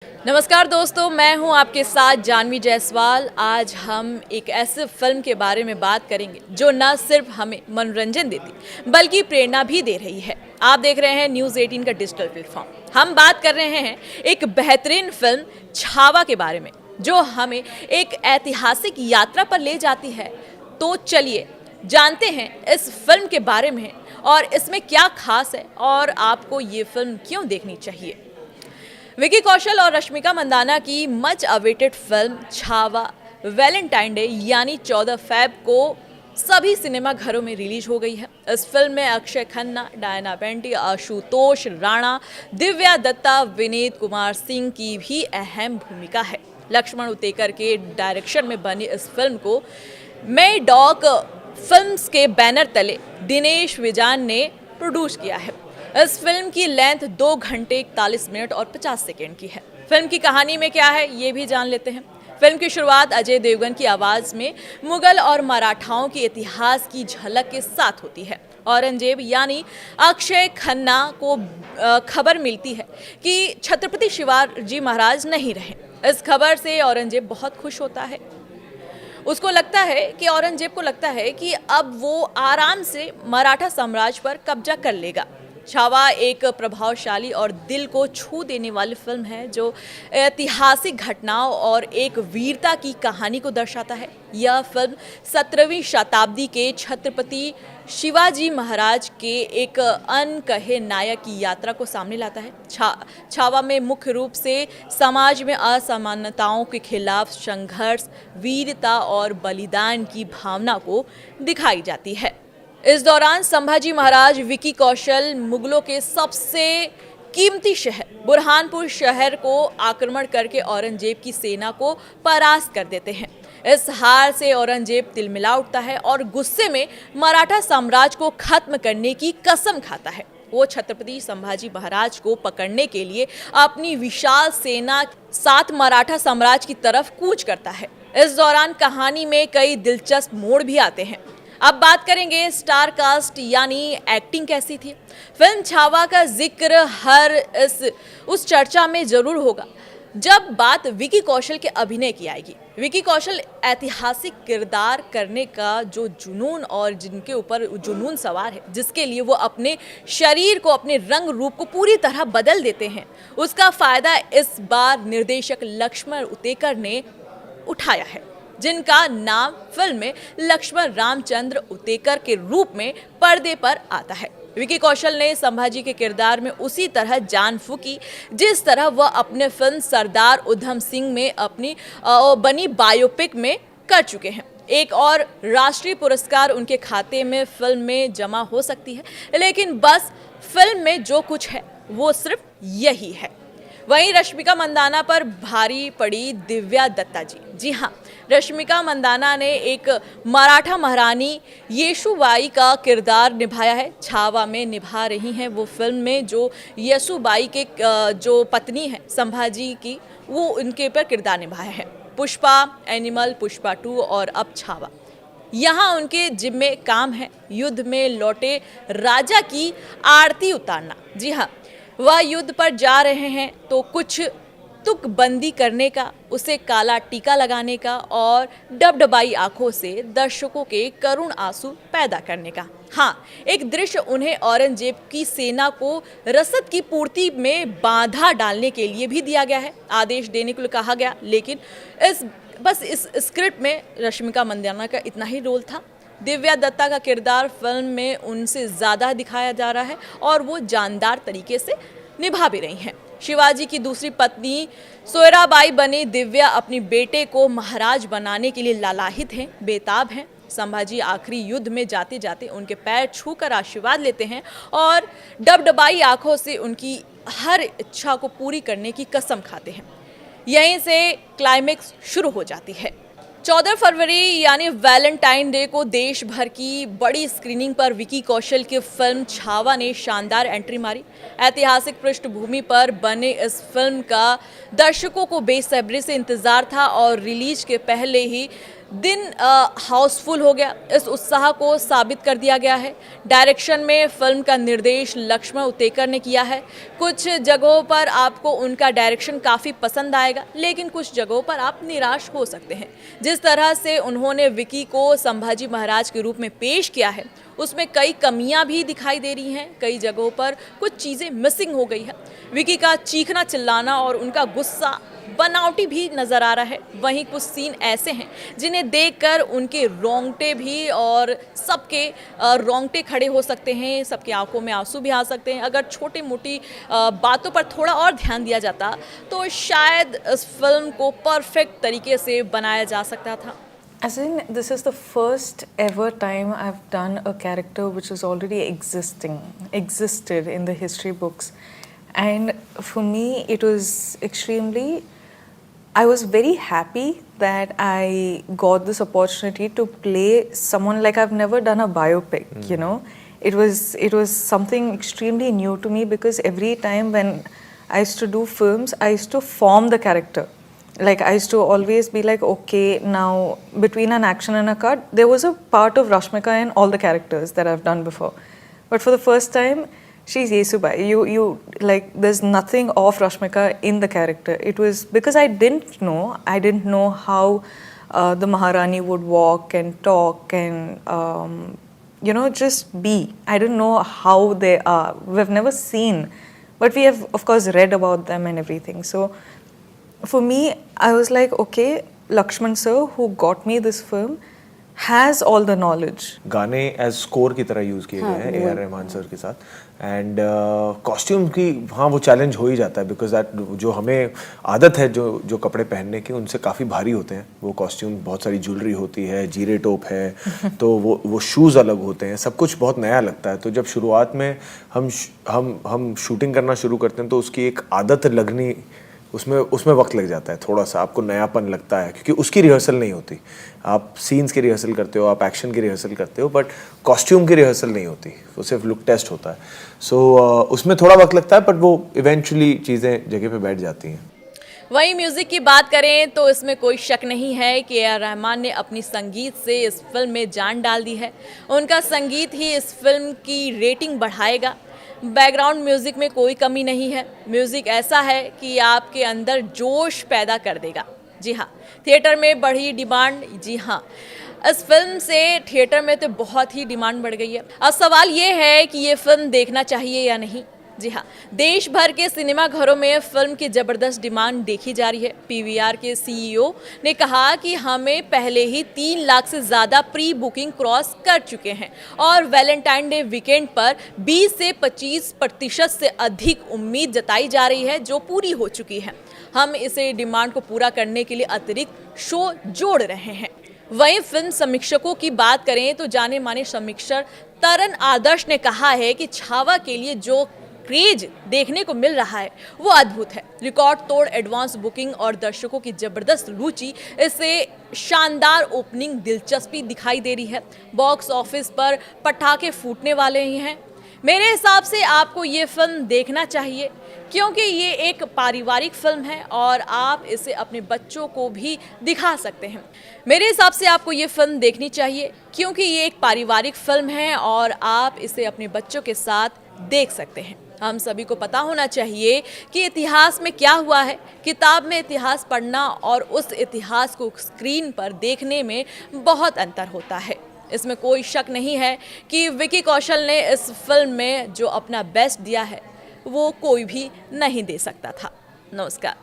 नमस्कार दोस्तों, मैं हूं आपके साथ जानवी जायसवाल। आज हम एक ऐसे फिल्म के बारे में बात करेंगे जो न सिर्फ हमें मनोरंजन देती बल्कि प्रेरणा भी दे रही है। आप देख रहे हैं न्यूज़ 18 का डिजिटल प्लेटफॉर्म। हम बात कर रहे हैं एक बेहतरीन फिल्म छावा के बारे में जो हमें एक ऐतिहासिक यात्रा पर ले जाती है। तो चलिए जानते हैं इस फिल्म के बारे में और इसमें क्या खास है और आपको ये फिल्म क्यों देखनी चाहिए। विकी कौशल और रश्मिका मंदाना की much awaited film Chhaava Valentine day यानी 14 फरवरी को सभी सिनेमा घरों में रिलीज हो गई है। इस फिल्म में अक्षय खन्ना, डायना पेंटी, आशुतोष राणा, दिव्या दत्ता, विनीत कुमार सिंह की भी अहम भूमिका है। लक्ष्मण उतेकर के डायरेक्शन में बनी इस फिल्म को मई डॉक फिल्म्स के बैनर तले दिनेश विजान ने प्रोड्यूस किया है। इस फिल्म की लेंथ 2 घंटे 41 मिनट और 50 सेकेंड की है। फिल्म की कहानी में क्या है ये भी जान लेते हैं। फिल्म की शुरुआत अजय देवगन की आवाज में मुगल और मराठाओं के इतिहास की झलक के साथ होती है। औरंगजेब यानी अक्षय खन्ना को खबर मिलती है कि छत्रपति शिवाजी महाराज नहीं रहे। इस खबर से औरंगजेब बहुत खुश होता है। औरंगजेब को लगता है कि अब वो आराम से मराठा साम्राज्य पर कब्जा कर लेगा। छावा एक प्रभावशाली और दिल को छू देने वाली फिल्म है जो ऐतिहासिक घटनाओं और एक वीरता की कहानी को दर्शाता है। यह फिल्म 17वीं शताब्दी के छत्रपति शिवाजी महाराज के एक अनकहे नायक की यात्रा को सामने लाता है। छावा में मुख्य रूप से समाज में असमानताओं के खिलाफ संघर्ष, वीरता और बलिदान की भावना को दिखाई जाती है। इस दौरान संभाजी महाराज विकी कौशल मुगलों के सबसे कीमती शहर बुरहानपुर शहर को आक्रमण करके औरंगजेब की सेना को परास्त कर देते हैं। इस हार से औरंगजेब तिलमिला उठता है और गुस्से में मराठा साम्राज्य को खत्म करने की कसम खाता है। वो छत्रपति संभाजी महाराज को पकड़ने के लिए अपनी विशाल सेना साथ मराठा साम्राज्य की तरफ कूच करता है। इस दौरान कहानी में कई दिलचस्प मोड़ भी आते हैं। अब बात करेंगे स्टार कास्ट यानी एक्टिंग कैसी थी। फिल्म छावा का जिक्र उस चर्चा में जरूर होगा जब बात विकी कौशल के अभिनय की आएगी। विकी कौशल ऐतिहासिक किरदार करने का जो जुनून और जिनके ऊपर जुनून सवार है, जिसके लिए वो अपने शरीर को, अपने रंग रूप को पूरी तरह बदल देते हैं, उसका फायदा इस बार निर्देशक लक्ष्मण उतेकर ने उठाया है, जिनका नाम फिल्म में लक्ष्मण रामचंद्र उतेकर के रूप में पर्दे पर आता है। विकी कौशल ने संभाजी के किरदार में उसी तरह जान फूकी जिस तरह वह अपने फिल्म सरदार उधम सिंह में अपनी बनी बायोपिक में कर चुके हैं। एक और राष्ट्रीय पुरस्कार उनके खाते में फिल्म में जमा हो सकती है, लेकिन बस फिल्म में जो कुछ है वो सिर्फ यही है। वहीं रश्मिका मंदाना पर भारी पड़ी दिव्या दत्ता जी। जी हाँ, रश्मिका मंदाना ने एक मराठा महारानी येसुबाई का किरदार निभाया है। छावा में निभा रही हैं वो फिल्म में जो येसुबाई के जो पत्नी है संभाजी की, वो उनके पर किरदार निभाया है। पुष्पा, एनिमल, पुष्पा 2 और अब छावा। यहाँ उनके जिम्मे काम है युद्ध में लौटे राजा की आरती उतारना। जी हाँ, वह युद्ध पर जा रहे हैं तो कुछ तुकबंदी करने का, उसे काला टीका लगाने का और डबडबाई आंखों से दर्शकों के करुण आंसू पैदा करने का। हाँ, एक दृश्य उन्हें औरंगजेब की सेना को रसद की पूर्ति में बाधा डालने के लिए भी दिया गया है, आदेश देने के लिए कहा गया, लेकिन इस स्क्रिप्ट में रश्मिका मंदाना का इतना ही रोल था। दिव्या दत्ता का किरदार फिल्म में उनसे ज़्यादा दिखाया जा रहा है और वो जानदार तरीके से निभा भी रही हैं। शिवाजी की दूसरी पत्नी सोयराबाई बने दिव्या अपनी बेटे को महाराज बनाने के लिए लालाहित हैं, बेताब हैं। संभाजी आखिरी युद्ध में जाते जाते उनके पैर छूकर आशीर्वाद लेते हैं और डबडबाई आंखों से उनकी हर इच्छा को पूरी करने की कसम खाते हैं। यहीं से क्लाइमेक्स शुरू हो जाती है। 14 फरवरी यानी वैलेंटाइन डे को देश भर की बड़ी स्क्रीनिंग पर विकी कौशल की फिल्म छावा ने शानदार एंट्री मारी। ऐतिहासिक पृष्ठभूमि पर बने इस फिल्म का दर्शकों को बेसब्री से इंतजार था और रिलीज के पहले ही दिन हाउसफुल हो गया, इस उत्साह को साबित कर दिया गया है। डायरेक्शन में फिल्म का निर्देश लक्ष्मण उतेकर ने किया है। कुछ जगहों पर आपको उनका डायरेक्शन काफ़ी पसंद आएगा, लेकिन कुछ जगहों पर आप निराश हो सकते हैं। जिस तरह से उन्होंने विकी को संभाजी महाराज के रूप में पेश किया है, उसमें कई कमियां भी दिखाई दे रही हैं। कई जगहों पर कुछ चीज़ें मिसिंग हो गई है। विकी का चीखना चिल्लाना और उनका गुस्सा बनावटी भी नज़र आ रहा है। वहीं कुछ सीन ऐसे हैं जिन्हें देखकर उनके रोंगटे भी और सबके रोंगटे खड़े हो सकते हैं, सबकी आंखों में आंसू भी आ सकते हैं। अगर छोटी मोटी बातों पर थोड़ा और ध्यान दिया जाता तो शायद इस फिल्म को परफेक्ट तरीके से बनाया जा सकता था। As in, this is the first ever time I've done a character which is already existed in the history books. And for me, it was I was very happy that I got this opportunity to play someone like I've never done a biopic, you know. It was something extremely new to me because every time when I used to do films, I used to form the character. Like I used to always be like, okay, now between an action and a cut, there was a part of Rashmika in all the characters that I've done before. But for the first time, she's Yesubai. You like, there's nothing of Rashmika in the character. It was because I didn't know how the Maharani would walk and talk and you know, just be. I didn't know how they are. We've never seen, but we have of course read about them and everything. So for me, I was like, okay, Lakshman sir, who got me this film, has all the knowledge. गाने as score की तरह use किए गए हैं A R Rahman sir के साथ. And costume की हाँ वो चैलेंज हो ही जाता है बिकॉज दैट जो हमें आदत है जो कपड़े पहनने की उनसे काफ़ी भारी होते हैं वो कॉस्ट्यूम. बहुत सारी ज्वेलरी होती है, जीरे टोप है तो वो शूज़ अलग होते हैं, सब कुछ बहुत नया लगता है. तो जब शुरुआत में हम शूटिंग करना शुरू करते हैं तो उसकी एक आदत लगनी उसमें वक्त लग जाता है. थोड़ा सा आपको नयापन लगता है क्योंकि उसकी रिहर्सल नहीं होती. आप सीन्स की रिहर्सल करते हो, आप एक्शन की रिहर्सल करते हो, बट कॉस्ट्यूम की रिहर्सल नहीं होती. वो सिर्फ लुक टेस्ट होता है. सो उसमें थोड़ा वक्त लगता है बट वो इवेंचुअली चीज़ें जगह पे बैठ जाती हैं. वहीं म्यूजिक की बात करें तो इसमें कोई शक नहीं है कि ए आर रहमान ने अपनी संगीत से इस फिल्म में जान डाल दी है. उनका संगीत ही इस फिल्म की रेटिंग बढ़ाएगा. बैकग्राउंड म्यूज़िक में कोई कमी नहीं है. म्यूज़िक ऐसा है कि आपके अंदर जोश पैदा कर देगा. जी हाँ, थिएटर में बढ़ी डिमांड. जी हाँ, इस फिल्म से थिएटर में तो बहुत ही डिमांड बढ़ गई है. अब सवाल ये है कि ये फिल्म देखना चाहिए या नहीं. जी हाँ, देश भर के सिनेमा घरों में फिल्म की ज़बरदस्त डिमांड देखी जा रही है. पीवीआर के सीईओ ने कहा कि हमें पहले ही 3 लाख से ज़्यादा प्री बुकिंग क्रॉस कर चुके हैं और वैलेंटाइन डे वीकेंड पर 20 से 25% से अधिक उम्मीद जताई जा रही है जो पूरी हो चुकी है. हम इसे डिमांड को पूरा करने के लिए अतिरिक्त शो जोड़ रहे हैं. वहीं फिल्म समीक्षकों की बात करें तो जाने माने समीक्षक तरन आदर्श ने कहा है कि छावा के लिए जो क्रेज देखने को मिल रहा है वो अद्भुत है. रिकॉर्ड तोड़ एडवांस बुकिंग और दर्शकों की जबरदस्त रुचि इससे शानदार ओपनिंग दिलचस्पी दिखाई दे रही है. बॉक्स ऑफिस पर पटाखे फूटने वाले ही हैं. मेरे हिसाब से आपको ये फिल्म देखना चाहिए क्योंकि ये एक पारिवारिक फिल्म है और आप इसे अपने बच्चों को भी दिखा सकते हैं. मेरे हिसाब से आपको ये फिल्म देखनी चाहिए क्योंकि ये एक पारिवारिक फिल्म है और आप इसे अपने बच्चों के साथ देख सकते हैं. हम सभी को पता होना चाहिए कि इतिहास में क्या हुआ है. किताब में इतिहास पढ़ना और उस इतिहास को स्क्रीन पर देखने में बहुत अंतर होता है. इसमें कोई शक नहीं है कि विकी कौशल ने इस फिल्म में जो अपना बेस्ट दिया है वो कोई भी नहीं दे सकता था. नमस्कार.